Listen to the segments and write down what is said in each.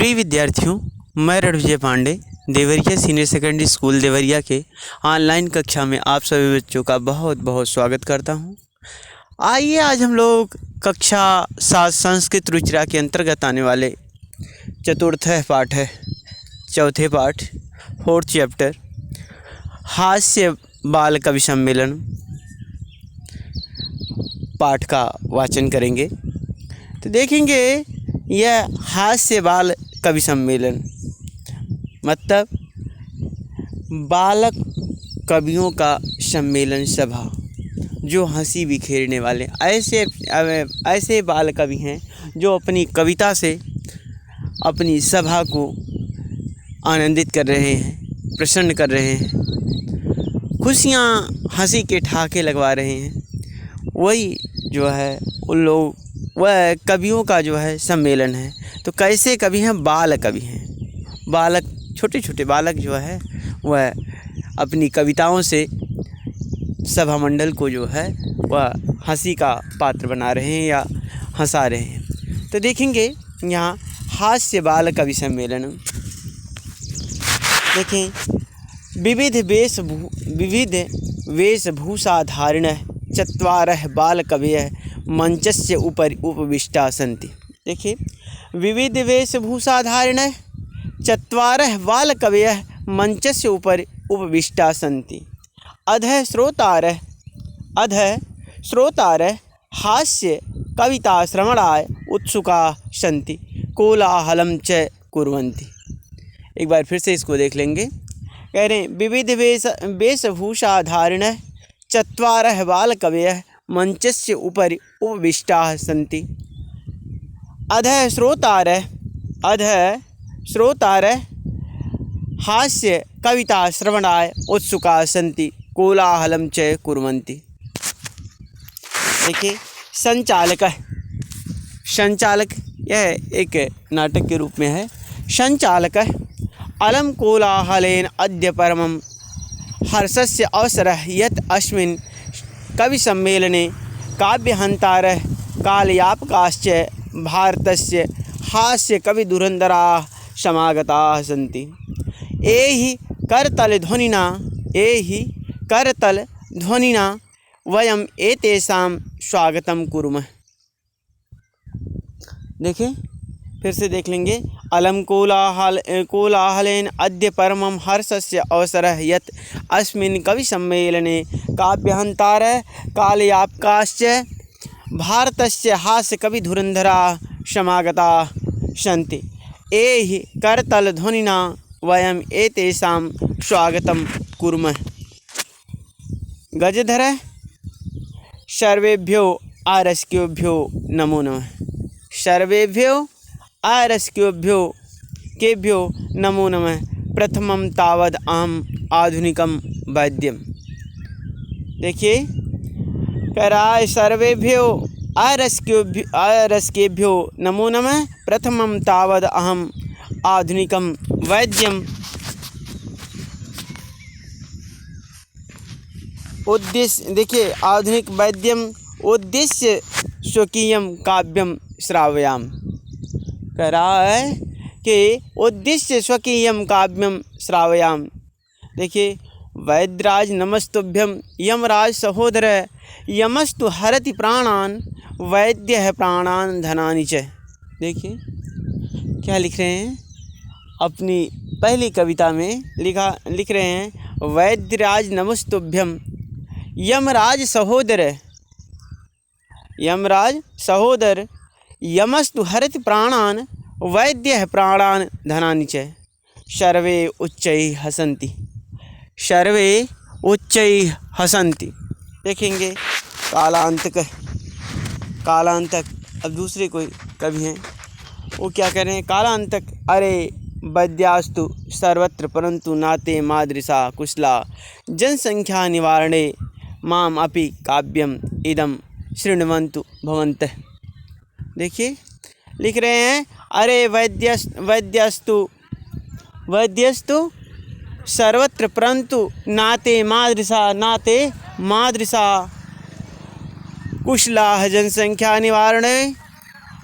प्रिय विद्यार्थियों, मैं Ranvijay Pandey Deoria senior secondary school Deoria के ऑनलाइन कक्षा में आप सभी बच्चों का बहुत बहुत स्वागत करता हूं। आइए आज हम लोग कक्षा 7 संस्कृत रुचिरा के अंतर्गत आने वाले चतुर्थ पाठ है, चौथे पाठ, 4th चैप्टर हास्य बाल कवि सम्मेलन पाठ का वाचन करेंगे। तो देखेंगे यह हास्य बाल कवि सम्मेलन मतलब बालक कवियों का सम्मेलन सभा, जो हंसी बिखेरने वाले ऐसे बाल कवि हैं जो अपनी कविता से अपनी सभा को आनंदित कर रहे हैं, प्रसन्न कर रहे हैं, खुशियाँ हंसी के ठहाके लगवा रहे हैं। वही जो है उन लोग वह कवियों का जो है सम्मेलन है। तो कैसे कवि हैं? बाल कवि हैं। बालक, छोटे छोटे बालक जो है वह अपनी कविताओं से सभा मंडल को जो है वह हंसी का पात्र बना रहे हैं या हंसा रहे हैं। तो देखेंगे यहाँ हास्य बाल कवि सम्मेलन। देखें, विविध वेशभूषाधारिणः चत्वारः बाल कवयः मंचस्य उपरि उपविष्टा सन्ति। देखिए, विविध वेशभूषाधारिणः चत्वारः बाल कवयः मंचस्य उपरि उपविष्टा सन्ति। अधः श्रोतारः हास्य कविता श्रवणाय उत्सुकाः सन्ति, कोलाहलं च कुर्वन्ति। एक बार फिर से इसको देख लेंगे। कह रहे हैं विविध वेशभूषाधारिणः चत्वारः बाल कवयः मंचस्य उपरि उपविष्टाः सन्ति। अधः श्रोतारः हास्य कविता श्रवणाय उत्सुकाः सन्ति, कोलाहलं च कुर्वन्ति। देखिए, संचालक यह एक नाटक के रूप में है। संचालकः अलं कोलाहलेन अद्य परमं हर्षस्य अवसरः यत् अस्मिन् कविसम्मेलने काव्यहन्तारः कालयापकाश्च भारतस्य हास्यकविधुरन्धराः समागताः सन्ति। एहि करतलध्वनिना वयम् एतेषां स्वागतं कुर्मः। देखिए, फिर से देख लेंगे। अलं कोलाहलेन अद्य परमं हर्षस्य अवसरः यत् अस्मिन् कविसम्मेलने काव्यहन्तारः कालयापकाश्च भारतस्य हास्यकविधुरन्धराः समागताः सन्ति। एहि करतलध्वनिना वयम् एतेषां स्वागतं कुर्मः। गजधरः सर्वेभ्यो आरस्केभ्यो नमो नमः। सर्वेभ्यो आरस्केभ्यो केभ्यो नमो नमः। प्रथमं तावद् अहम् आधुनिकं वैद्यं। देखिए, कह रहा है सर्वेभ्यो आरस्केभ्यो नमो नमः। प्रथमं तावद् अहम् आधुनिकं वैद्यं। उद्देश्य, देखिए, आधुनिक वैद्यम उद्देश्य स्वकीयं काव्यं श्रावयाम। कह रहा है कि उद्देश्य स्वकीयं काव्यं श्रावयाम। देखिए, वैद्यराज नमस्तुभ्यं यमराज सहोदर यमस्तु हरति प्राणान वैद्यः प्राणान धनानि च। देखिए क्या लिख रहे हैं अपनी पहली कविता में, लिख रहे हैं वैद्यराज नमस्तुभ्यं यमराज सहोदर यमस्तु हरति प्राणान वैद्यः प्राणान धनानि च। सर्वे उच्चैः हसन्ति। देखेंगे कालांतक अब दूसरे कोई कवि हैं, वो क्या कह रहे हैं? कालांतक अरे वैद्यास्तु सर्वत्र परंतु नाते मादृशा कुशला जनसंख्या निवारणे माम अपि काव्यम इदम शृण्वन्तु भवन्तः। देखिए, लिख रहे हैं अरे वैद्यस्तु सर्वत्र परंतु नाते मादृशा कुशलाः जनसंख्या निवारणे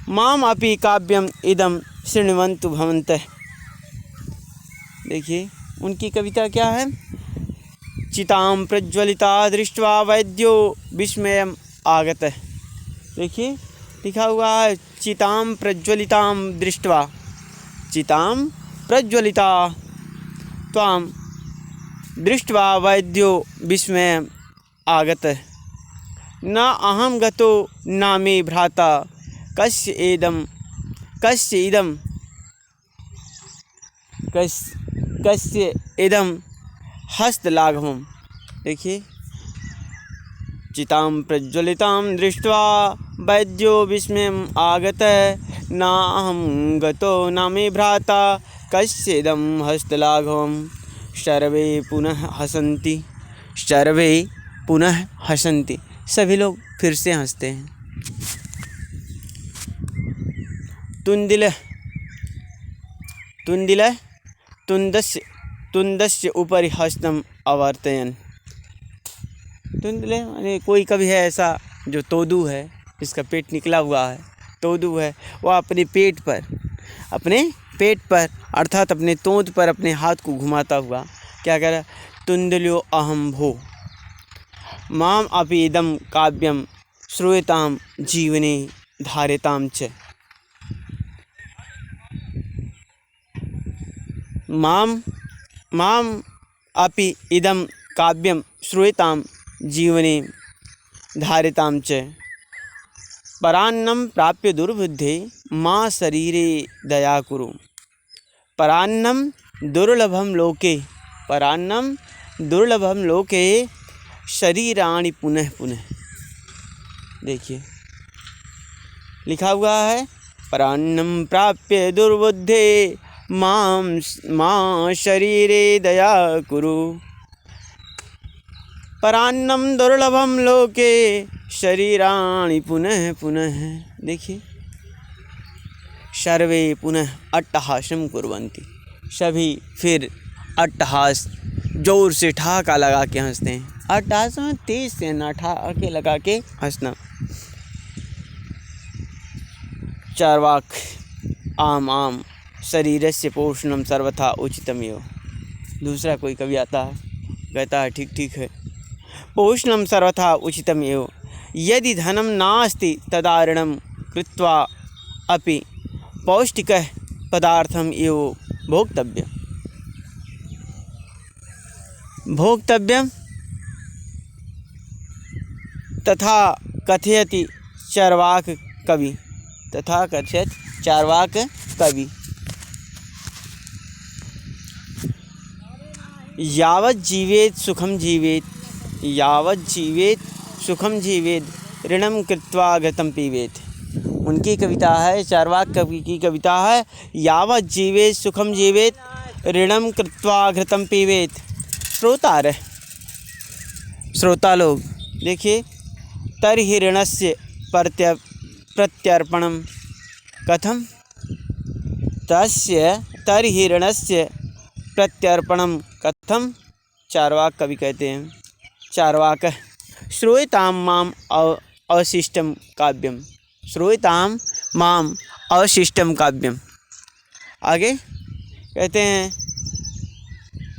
माम अपि काव्यम इदम शृण्वन्तु भवन्तः। देखिए उनकी कविता क्या है। चितां प्रज्वलिता दृष्ट्वा वैद्यो विस्मयम् आगतः। देखिए लिखा हुआ है चितां प्रज्वलितां दृष्ट्वा, चितां प्रज्वलिता त्वां दृष्ट्वा वैद्यो विस्मयम् आगतः। न अहं गतो न मे भ्राता कस्य इदं हस्तलाघवम्। देखिए चितां प्रज्वलितां दृष्ट्वा वैद्यो विस्मयम् आगतः। न अहं गतो न मे भ्राता कस्येदं हस्तलाघवम्। सर्वे पुनः हसन्ति। सभी लोग फिर से हंसते हैं। तुन्दस्य उपरि हस्तम् अवर्तयन्। तुंदिले माने कोई कभी है ऐसा जो तोदू है, जिसका पेट निकला हुआ है, तोदू है, वह अपने पेट पर अर्थात अपने तोंद पर अपने हाथ को घुमाता हुआ क्या कह रहा है। तुंदल्यो अहम भो माम अपि इदं काव्यम श्रूयतां जीवने धार्यतां च। माम अपि इदं काव्यम श्रूयतां जीवने धार्यतां च। परान्नं प्राप्य दुर्बुद्धे मा शरीरे दया कुरु। परान्नं दुर्लभम लोके शरीराणि पुनः पुनः। देखिए लिखा हुआ है परान्नं प्राप्य दुर्बुद्धे मां शरीरे दया कुरु। परान्नं दुर्लभम लोके शरीराणि पुनः पुनः। देखिए सर्वे पुनः अट्टहासं कुर्वन्ति। सभी फिर अट्टहास जोर से ठहाका लगा के हंसते हैं। अट्टहास में तेज से ना ठहाके लगा के हंसना। चार्वाक आम शरीरस्य पोषणम सर्वथा उचितमेव। दूसरा कोई कवि आता है, कहता है ठीक है, पोषणम सर्वथा उचितमेव। यदि धनं नास्ति तदा ऋणं कृत्वा अपि पौष्टिकः पदार्थम् एव भोक्तव्यम् तथा कथयति चार्वाक कवि। यावत् जीवेत् सुखम जीवेत् ऋणं कृत्वा घृतं पीवेत्। उनकी कविता है, चार्वाक कवि की कविता है, यावत् जीवेत् सुखम जीवेत् ऋणं कृत्वा घृतं पीवेत्। श्रोता लोग देखिए, तर्हि ऋणस्य प्रत्यर्पणं कथम। तर्हि ऋणस्य प्रत्यर्पणं कथम। चार्वाक कवि कहते हैं, चार्वाक श्रूयतां माम अवशिष्टं काव्यम। श्रूयतां माम अवशिष्टं काव्यम। आगे कहते हैं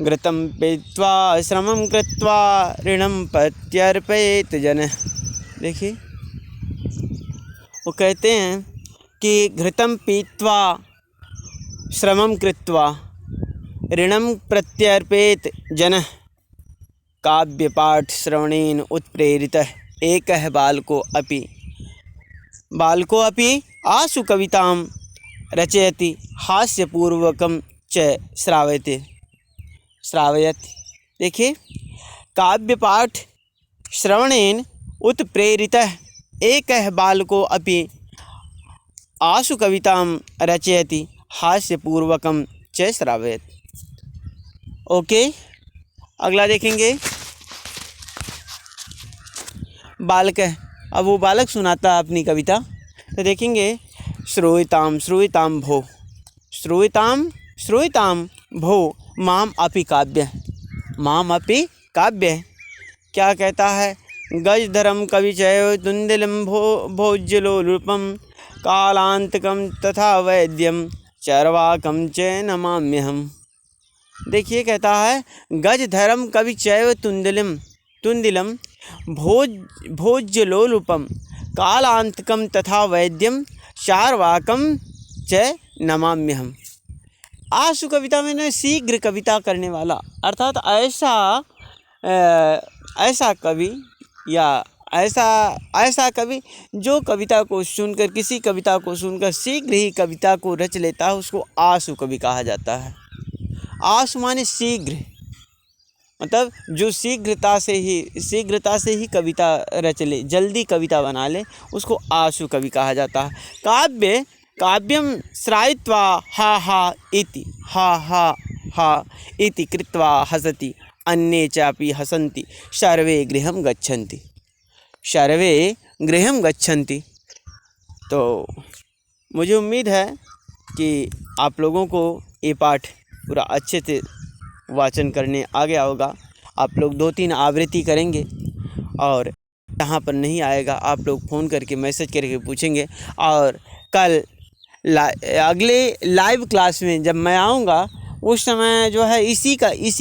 घृतं पीत्वा श्रमं कृत्वा ऋणं प्रत्यर्पयेत् जनः। देखिए वो कहते हैं कि घृतं पीत्वा श्रमं कृत्वा ऋणं प्रत्यर्पयेत् जनः। काव्यपाठ श्रवणेन उत्प्रेरितः एकः बालको अपि आशु कवितां रचयति हास्यपूर्वकं च श्रावयति। देखिए काव्यपाठ श्रवणेन उत्प्रेरितः एकः बालको अपि आशु कवितां रचयति हास्यपूर्वकं च श्रावयति। ओके, अगला देखेंगे बालक। अब वो बालक सुनाता है अपनी कविता, तो देखेंगे श्रूयतां भो माम अपि काव्य। क्या कहता है। गजधरम कविचयो तुंदिलं भोज्यलोलुपं कालांतकं तथा वैद्यं चर्वाकं च नमाम्यहम्। देखिए कहता है गजधरम कवि चैव तुंदिलम भोज्यलोलुपम कालांतकम तथा वैद्यम चार्वाकम च नमाम्यहम्। आशु कविता में न शीघ्र कविता करने वाला, अर्थात ऐसा कवि या ऐसा कवि जो कविता को सुनकर, किसी कविता को सुनकर शीघ्र ही कविता को रच लेता है, उसको आशु कवि कहा जाता है। आशु माने शीघ्र, मतलब जो शीघ्रता से ही कविता रच ले, जल्दी कविता बना ले, उसको आशु कवि कहा जाता है। काव्यम श्रायित्वा हा हा इति कृत्वा हसति अन्ये चापि हसन्ति सर्वे गृहं गच्छन्ति। तो मुझे उम्मीद है कि आप लोगों को ये पाठ पूरा अच्छे से वाचन करने आ गया होगा। आप लोग 2-3 आवृत्ति करेंगे और यहाँ पर नहीं आएगा आप लोग फ़ोन करके मैसेज करके पूछेंगे, और कल अगले लाइव क्लास में जब मैं आऊँगा उस समय जो है इसी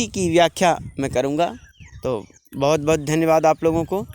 की व्याख्या मैं करूँगा। तो बहुत बहुत धन्यवाद आप लोगों को।